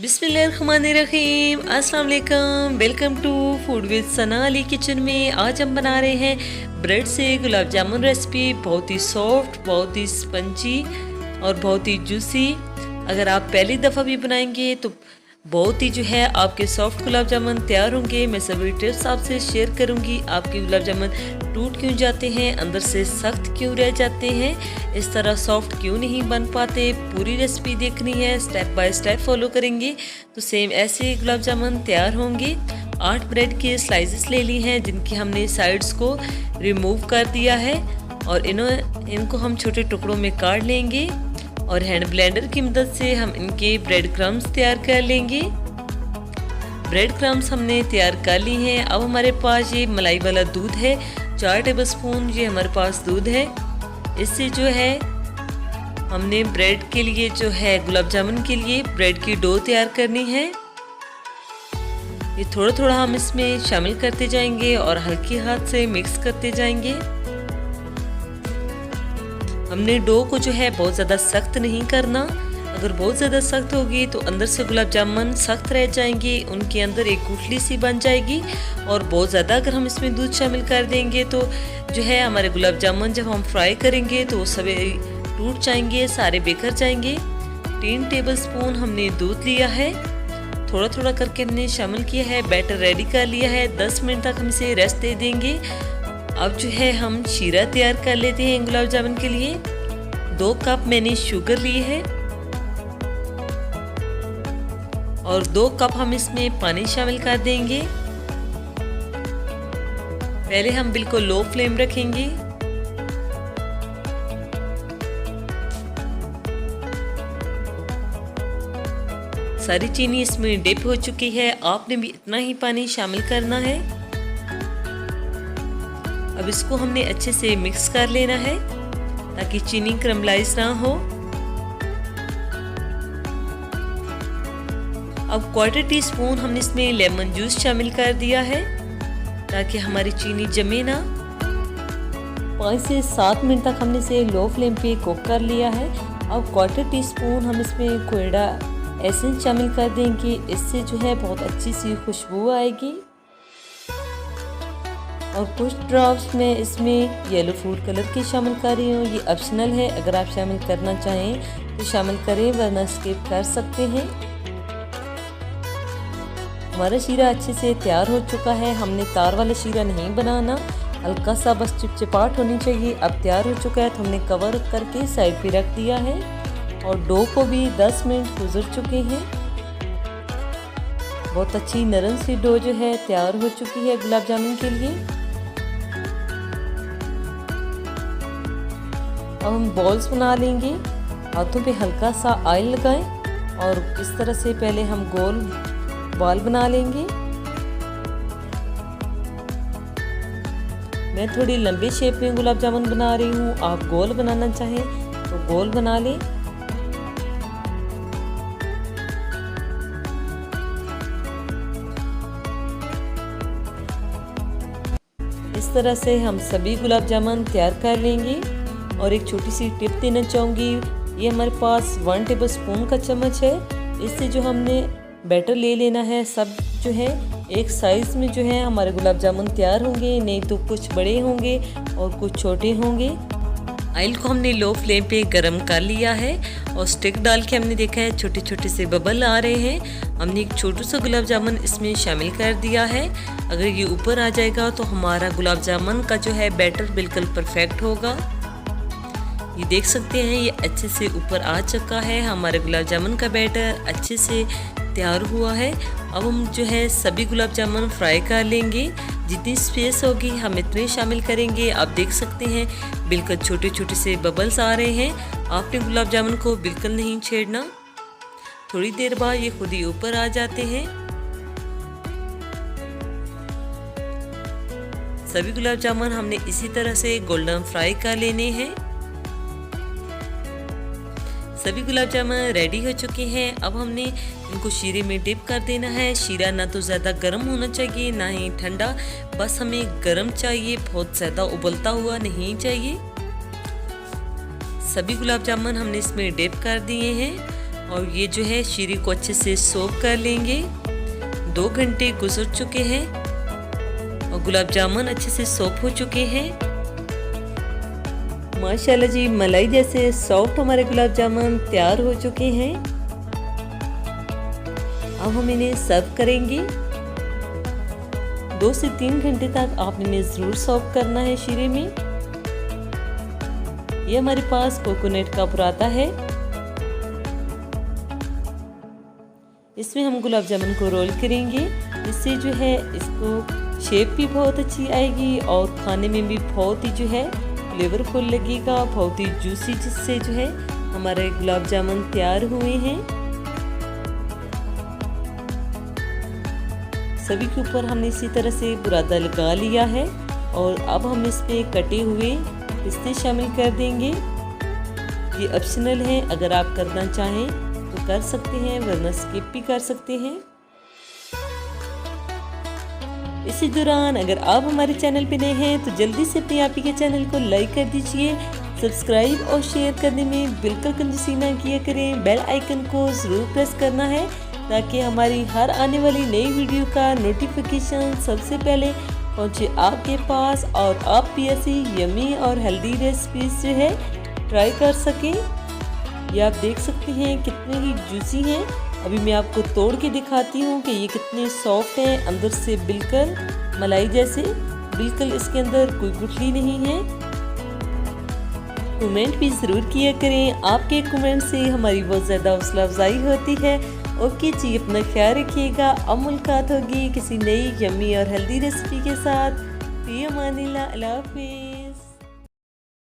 बिस्मिल्लाहिर्रहमानिर्रहीम, अस्सलाम वालेकुम। Welcome to food with Sana Ali kitchen में। आज हम बना रहे हैं ब्रेड से गुलाब जामुन रेसिपी। बहुत ही सॉफ्ट, बहुत ही स्पंजी और बहुत ही जूसी। अगर आप पहली दफ़ा भी बनाएंगे तो बहुत ही जो है आपके सॉफ्ट गुलाब जामुन तैयार होंगे। मैं सभी टिप्स आपसे शेयर करूंगी। आपके गुलाब जामुन टूट क्यों जाते हैं, अंदर से सख्त क्यों रह जाते हैं, इस तरह सॉफ्ट क्यों नहीं बन पाते, पूरी रेसिपी देखनी है। स्टेप बाय स्टेप फॉलो करेंगे तो सेम ऐसे गुलाब जामुन तैयार होंगे। 8 ब्रेड के स्लाइसेस ले ली हैं जिनकी हमने साइड्स को रिमूव कर दिया है और इनको हम छोटे टुकड़ों में काट लेंगे और हैंड ब्लेंडर की मदद से हम इनके ब्रेड क्रम्स तैयार कर लेंगे। ब्रेड क्रम्स हमने तैयार कर ली हैं। अब हमारे पास ये मलाई वाला दूध है, 4 टेबलस्पून ये हमारे पास दूध है। इससे जो है हमने ब्रेड के लिए जो है गुलाब जामुन के लिए ब्रेड की डो तैयार करनी है। ये थोड़ा थोड़ा हम इसमें शामिल करते जाएंगे और हल्के हाथ से मिक्स करते जाएंगे। हमने डो को जो है बहुत ज़्यादा सख्त नहीं करना। अगर बहुत ज़्यादा सख्त होगी तो अंदर से गुलाब जामुन सख्त रह जाएंगे, उनके अंदर एक गुठली सी बन जाएगी। और बहुत ज़्यादा अगर हम इसमें दूध शामिल कर देंगे तो जो है हमारे गुलाब जामुन जब हम फ्राई करेंगे तो वो सभी टूट जाएंगे, सारे बिखर जाएंगे। 3 टेबलस्पून हमने दूध लिया है, थोड़ा थोड़ा करके हमने शामिल किया है। बैटर रेडी कर लिया है, 10 मिनट तक हम इसे रेस्ट दे देंगे। अब जो है हम शीरा तैयार कर लेते हैं गुलाब जामुन के लिए। 2 कप मैंने शुगर ली है और 2 कप हम इसमें पानी शामिल कर देंगे। पहले हम बिल्कुल लो फ्लेम रखेंगे। सारी चीनी इसमें डिप हो चुकी है। आपने भी इतना ही पानी शामिल करना है। अब इसको हमने अच्छे से मिक्स कर लेना है ताकि चीनी क्रमलाइज ना हो। अब 1/4 टीस्पून हमने इसमें लेमन जूस शामिल कर दिया है ताकि हमारी चीनी जमे ना। 5 से 7 मिनट तक हमने इसे लो फ्लेम पे कुक कर लिया है। अब 1/4 टीस्पून हम इसमें कोयडा एसेंस शामिल कर देंगे। इससे जो है बहुत अच्छी सी खुशबू आएगी। और कुछ ड्रॉप्स में इसमें येलो फूड कलर के शामिल कर रही हूँ। ये ऑप्शनल है, अगर आप शामिल करना चाहें तो शामिल करें वरना स्किप कर सकते हैं। हमारा शीरा अच्छे से तैयार हो चुका है। हमने तार वाला शीरा नहीं बनाना, हल्का सा बस चिपचिपाहट होनी चाहिए। अब तैयार हो चुका है तो हमने कवर करके साइड पे रख दिया है और डो को भी 10 मिनट गुजर चुके हैं। बहुत अच्छी नरम सी डो जो है तैयार हो चुकी है गुलाब जामुन के लिए। अब हम बॉल्स बना लेंगे। हाथों पे हल्का सा ऑयल लगाएं और इस तरह से पहले हम गोल बॉल बना लेंगे। मैं थोड़ी लंबे शेप में गुलाब जामुन बना रही हूँ, आप गोल बनाना चाहें तो गोल बना लें। इस तरह से हम सभी गुलाब जामुन तैयार कर लेंगे। और एक छोटी सी टिप देना चाहूँगी, ये हमारे पास 1 टेबलस्पून का चम्मच है। इससे जो हमने बैटर ले लेना है, सब जो है एक साइज़ में जो है हमारे गुलाब जामुन तैयार होंगे, नहीं तो कुछ बड़े होंगे और कुछ छोटे होंगे। ऑयल को हमने लो फ्लेम पे गरम कर लिया है और स्टिक डाल के हमने देखा है छोटे छोटे से बबल आ रहे हैं। हमने एक छोटा सा गुलाब जामुन इसमें शामिल कर दिया है। अगर ये ऊपर आ जाएगा तो हमारा गुलाब जामुन का जो है बैटर बिल्कुल परफेक्ट होगा। ये देख सकते हैं ये अच्छे से ऊपर आ चुका है। हमारे गुलाब जामुन का बैटर अच्छे से तैयार हुआ है। अब हम जो है सभी गुलाब जामुन फ्राई कर लेंगे। जितनी स्पेस होगी हम इतने शामिल करेंगे। आप देख सकते हैं बिल्कुल छोटे छोटे से बबल्स आ रहे हैं। आपने गुलाब जामुन को बिल्कुल नहीं छेड़ना, थोड़ी देर बाद ये खुद ही ऊपर आ जाते हैं। सभी गुलाब जामुन हमने इसी तरह से गोल्डन फ्राई कर लेने हैं। सभी गुलाब जामुन रेडी हो चुके हैं। अब हमने इनको शीरे में डिप कर देना है। शीरा ना तो ज़्यादा गर्म होना चाहिए ना ही ठंडा, बस हमें गर्म चाहिए, बहुत ज़्यादा उबलता हुआ नहीं चाहिए। सभी गुलाब जामुन हमने इसमें डिप कर दिए हैं और ये जो है शीरे को अच्छे से सोक कर लेंगे। 2 घंटे गुजर चुके हैं और गुलाब जामुन अच्छे से सोक हो चुके हैं। माशाल्लाह जी, मलाई जैसे सॉफ्ट हमारे गुलाब जामुन तैयार हो चुके हैं। अब हम इन्हें सर्व करेंगे। 2 से 3 घंटे तक आपने इन्हें ज़रूर सर्व करना है शीरे में। ये हमारे पास कोकोनट का बुरादा है। इसमें हम गुलाब जामुन को रोल करेंगे। इससे जो है इसको शेप भी बहुत अच्छी आएगी और खाने में भी बहुत ही जो है फ्लेवरफुल लगेगा, बहुत ही जूसी, जिससे जो है हमारे गुलाब जामुन तैयार हुए हैं। सभी के ऊपर हमने इसी तरह से बुरादा लगा लिया है और अब हम इस पे कटे हुए पिस्ते शामिल कर देंगे। ये ऑप्शनल है, अगर आप करना चाहें तो कर सकते हैं, वरना स्किप भी कर सकते हैं। इसी दौरान अगर आप हमारे चैनल पे नए हैं तो जल्दी से अपने आप ही के चैनल को लाइक कर दीजिए। सब्सक्राइब और शेयर करने में बिल्कुल कंजूसी ना किया करें। बेल आइकन को ज़रूर प्रेस करना है ताकि हमारी हर आने वाली नई वीडियो का नोटिफिकेशन सबसे पहले पहुंचे आपके पास और आप भी ऐसी यमी और हेल्दी रेसिपीज जो है ट्राई कर सकें। ये आप देख सकते हैं कितने ही जूसी हैं। अभी मैं आपको तोड़ के दिखाती हूँ कि ये कितने सॉफ्ट हैं, अंदर से बिल्कुल मलाई जैसे, बिल्कुल इसके अंदर कोई गुठली नहीं है। कमेंट भी ज़रूर किया करें, आपके कमेंट से हमारी बहुत ज़्यादा हौसला अफजाई होती है। ओके जी, अपना ख्याल रखिएगा। अब मुलाकात होगी किसी नई यम्मी और हेल्दी रेसिपी के साथ। फी अमानिल्लाह, अल्लाह हाफ़िज़।